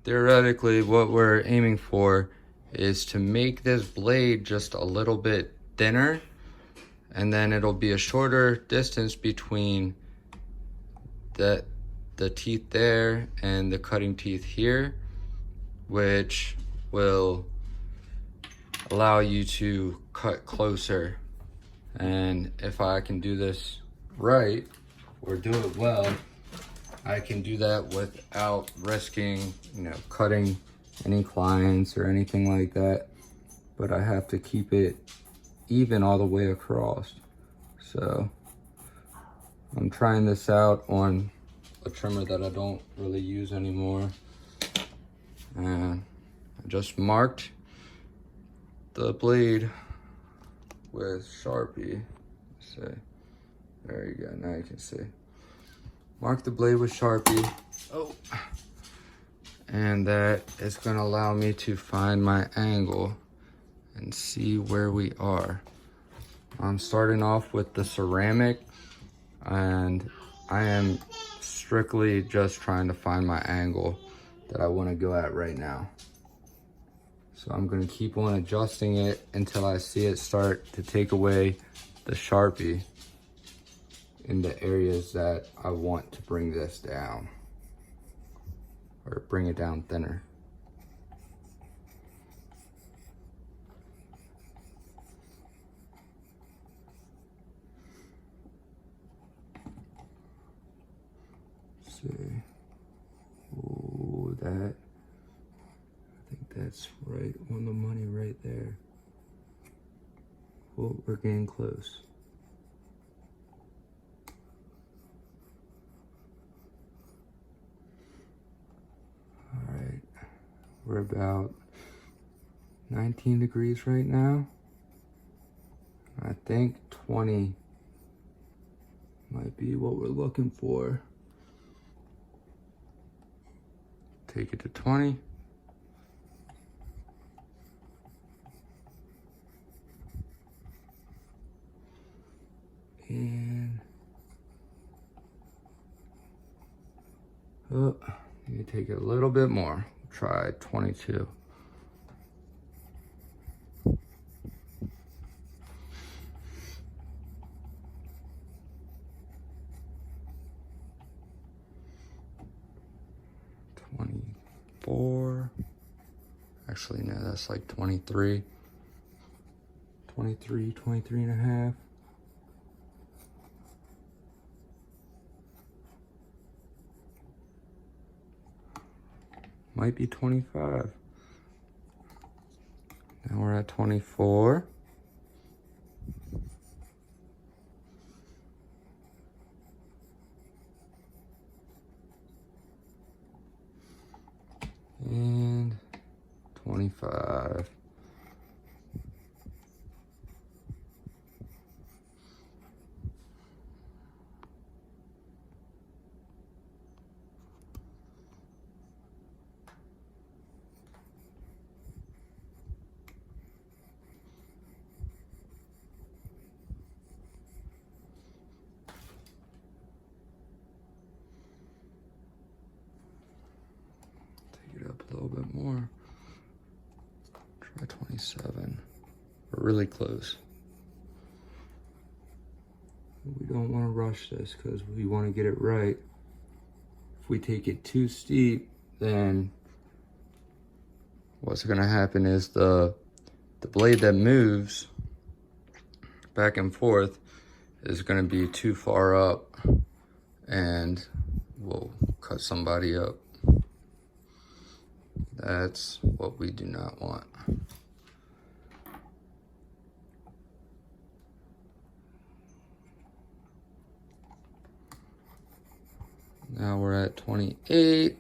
theoretically what we're aiming for is to make this blade just a little bit thinner, and then it'll be a shorter distance between the teeth there and the cutting teeth here, which will allow you to cut closer. And if I can do this right or do it well, I can do that without risking, cutting any clients or anything like that. But I have to keep it even all the way across. So I'm trying this out on a trimmer that I don't really use anymore. And I just marked the blade with Sharpie. Let's see. There you go, now you can see. Mark the blade with Sharpie. Oh. And that is gonna allow me to find my angle and see where we are. I'm starting off with the ceramic, and I am strictly just trying to find my angle that I want to go at right now. So I'm going to keep on adjusting it until I see it start to take away the Sharpie in the areas that I want to bring this down, or bring it down thinner. See. Oh, I think that's right on the money right there. Oh, we're getting close. All right, we're about 19 degrees right now. I think 20 might be what we're looking for. Take it to 20. And oh, you take it a little bit more. Try 22. Actually, no, that's like 23. 23 and a half. Might be 25. Now we're at 24. And 25. Take it up a little bit more. Try 27. We're really close. We don't want to rush this because we want to get it right. If we take it too steep, then what's going to happen is the blade that moves back and forth is going to be too far up and will cut somebody up. That's what we do not want. Now we're at 28.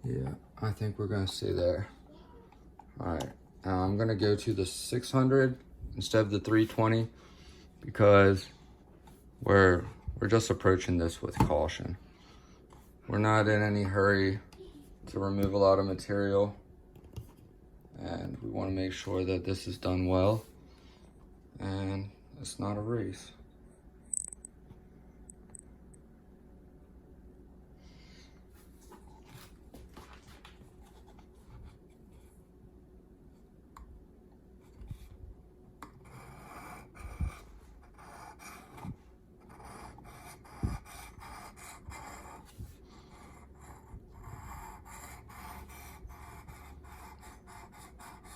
Yeah, I think we're gonna stay there. All right, now I'm gonna go to the 600 instead of the 320 because we're just approaching this with caution. We're not in any hurry to remove a lot of material, and we want to make sure that this is done well. and it's not a race.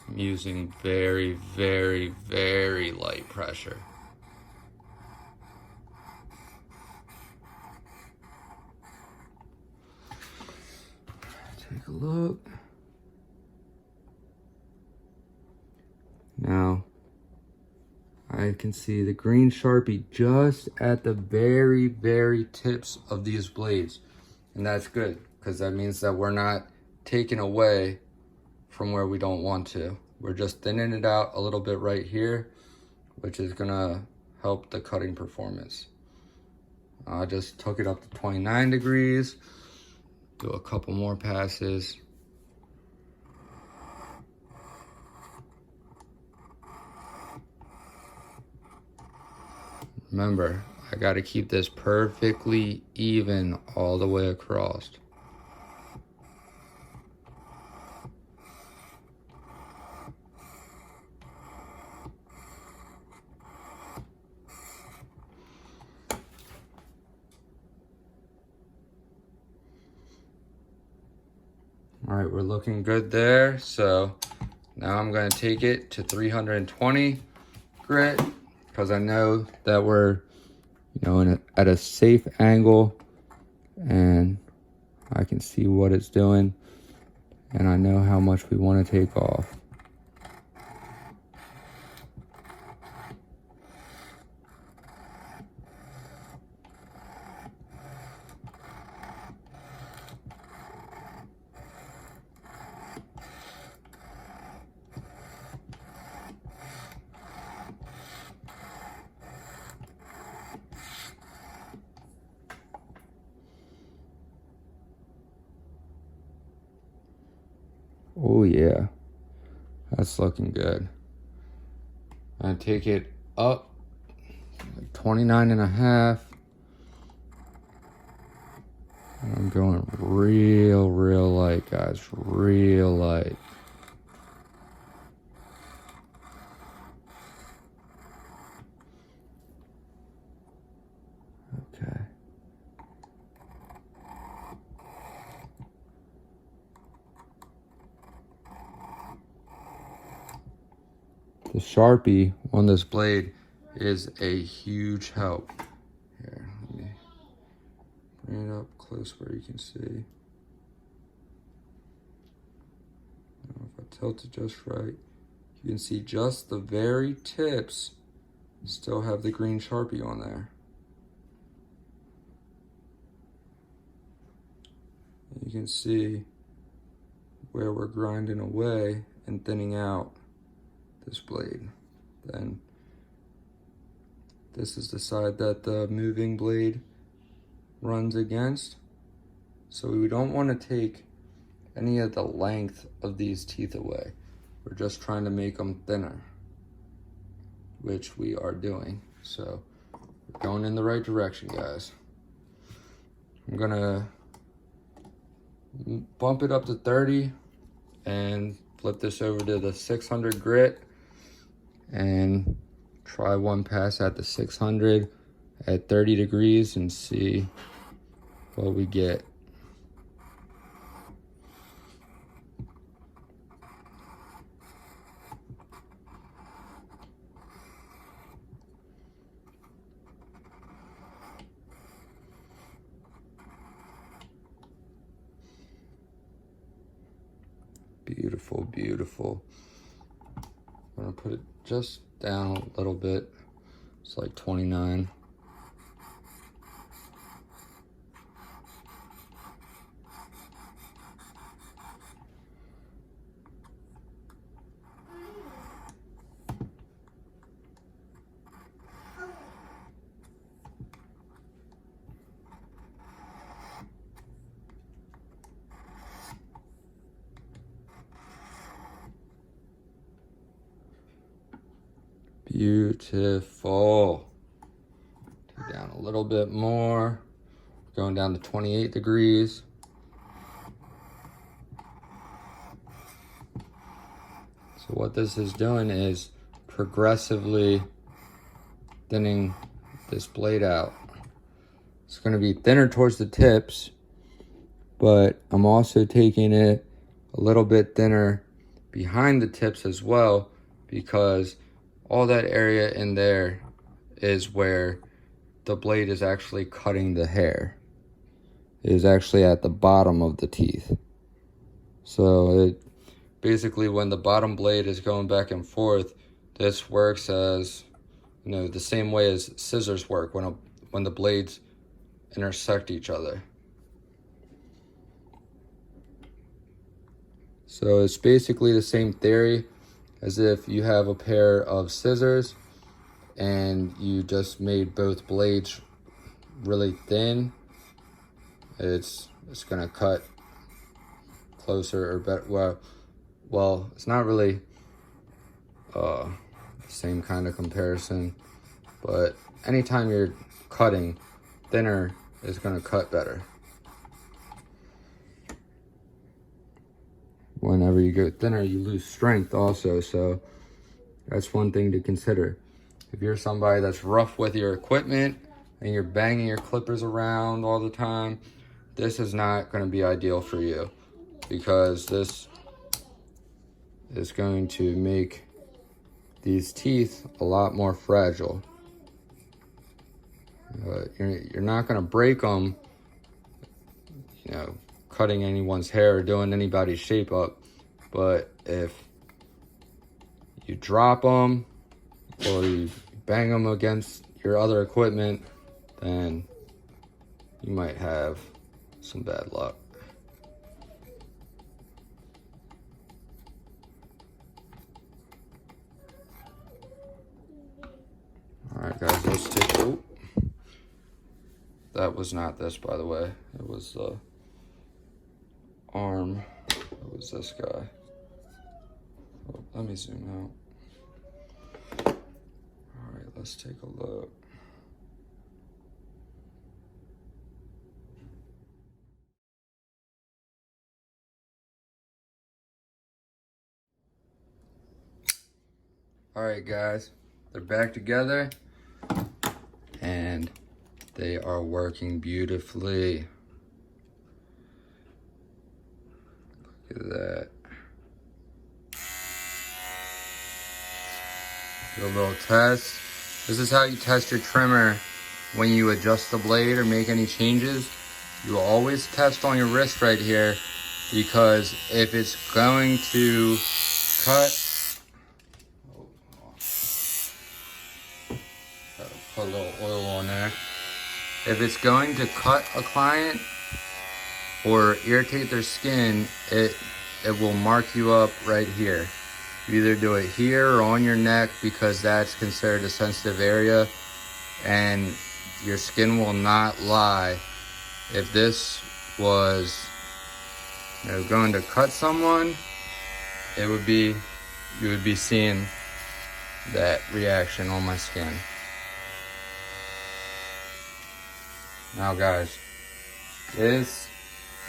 I'm using very, very, very light pressure. Take a look. Now, I can see the green Sharpie just at the very, very tips of these blades. And that's good, because that means that we're not taking away from where we don't want to. We're just thinning it out a little bit right here, which is gonna help the cutting performance. I just took it up to 29 degrees. Do a couple more passes. Remember, I gotta keep this perfectly even all the way across. All right, we're looking good there. So now I'm gonna take it to 320 grit, because I know that we're, at a safe angle, and I can see what it's doing, and I know how much we want to take off. Oh yeah, that's looking good. I take it up like 29 and a half. And I'm going real light, guys, real light. Okay. The Sharpie on this blade is a huge help. Here, let me bring it up close where you can see. If I tilt it just right, you can see just the very tips still have the green Sharpie on there. You can see where we're grinding away and thinning out this blade. Then this is the side that the moving blade runs against. So we don't want to take any of the length of these teeth away. We're just trying to make them thinner, which we are doing. So we're going in the right direction, guys. I'm gonna bump it up to 30 and flip this over to the 600 grit and try one pass at the 600 at 30 degrees and see what we get. Beautiful, beautiful. I'm gonna put it just down a little bit. It's like 29. Beautiful. Take down a little bit more. Going down to 28 degrees. So what this is doing is progressively thinning this blade out. It's going to be thinner towards the tips, but I'm also taking it a little bit thinner behind the tips as well, because all that area in there is where the blade is actually cutting the hair. It is actually at the bottom of the teeth. So it basically, when the bottom blade is going back and forth, this works as, you know, the same way as scissors work when the blades intersect each other. So it's basically the same theory as if you have a pair of scissors and you just made both blades really thin. It's gonna cut closer or better. Well, it's not really the same kind of comparison, but anytime you're cutting, thinner is gonna cut better. Whenever you go thinner, you lose strength also, so that's one thing to consider. If you're somebody that's rough with your equipment and you're banging your clippers around all the time, this is not going to be ideal for you, because this is going to make these teeth a lot more fragile. You're not going to break them, you know, cutting anyone's hair or doing anybody's shape up, but if you drop them or you bang them against your other equipment, then you might have some bad luck. All right, guys, let's take, oh, that was not this, by the way. It was the arm. It was this guy. Oh, let me zoom out. All right, let's take a look. All right, guys, they're back together and they are working beautifully. Look at that. Do a little test. This is how you test your trimmer when you adjust the blade or make any changes. You will always test on your wrist right here, because if it's going to cut, put a little oil on there. If it's going to cut a client or irritate their skin, it will mark you up right here. You either do it here or on your neck, because that's considered a sensitive area and your skin will not lie. If this was, you know, going to cut someone, you would be seeing that reaction on my skin. Now, guys, I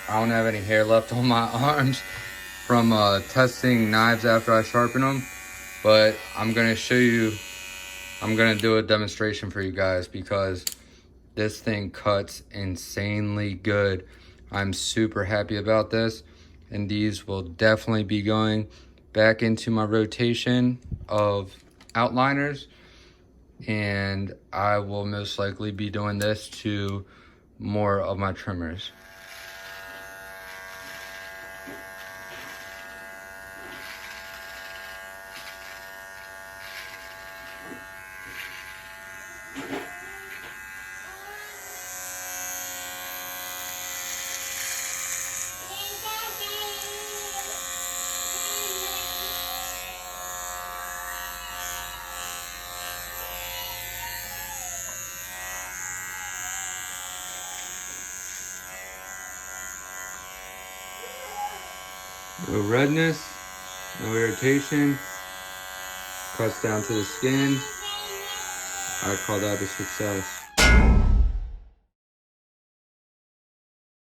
don't have any hair left on my arms from testing knives after I sharpen them, but I'm gonna show you, I'm gonna do a demonstration for you guys, because this thing cuts insanely good. I'm super happy about this, and these will definitely be going back into my rotation of outliners, and I will most likely be doing this to more of my trimmers. No redness, no irritation, Cuts down to the skin. I call that a success.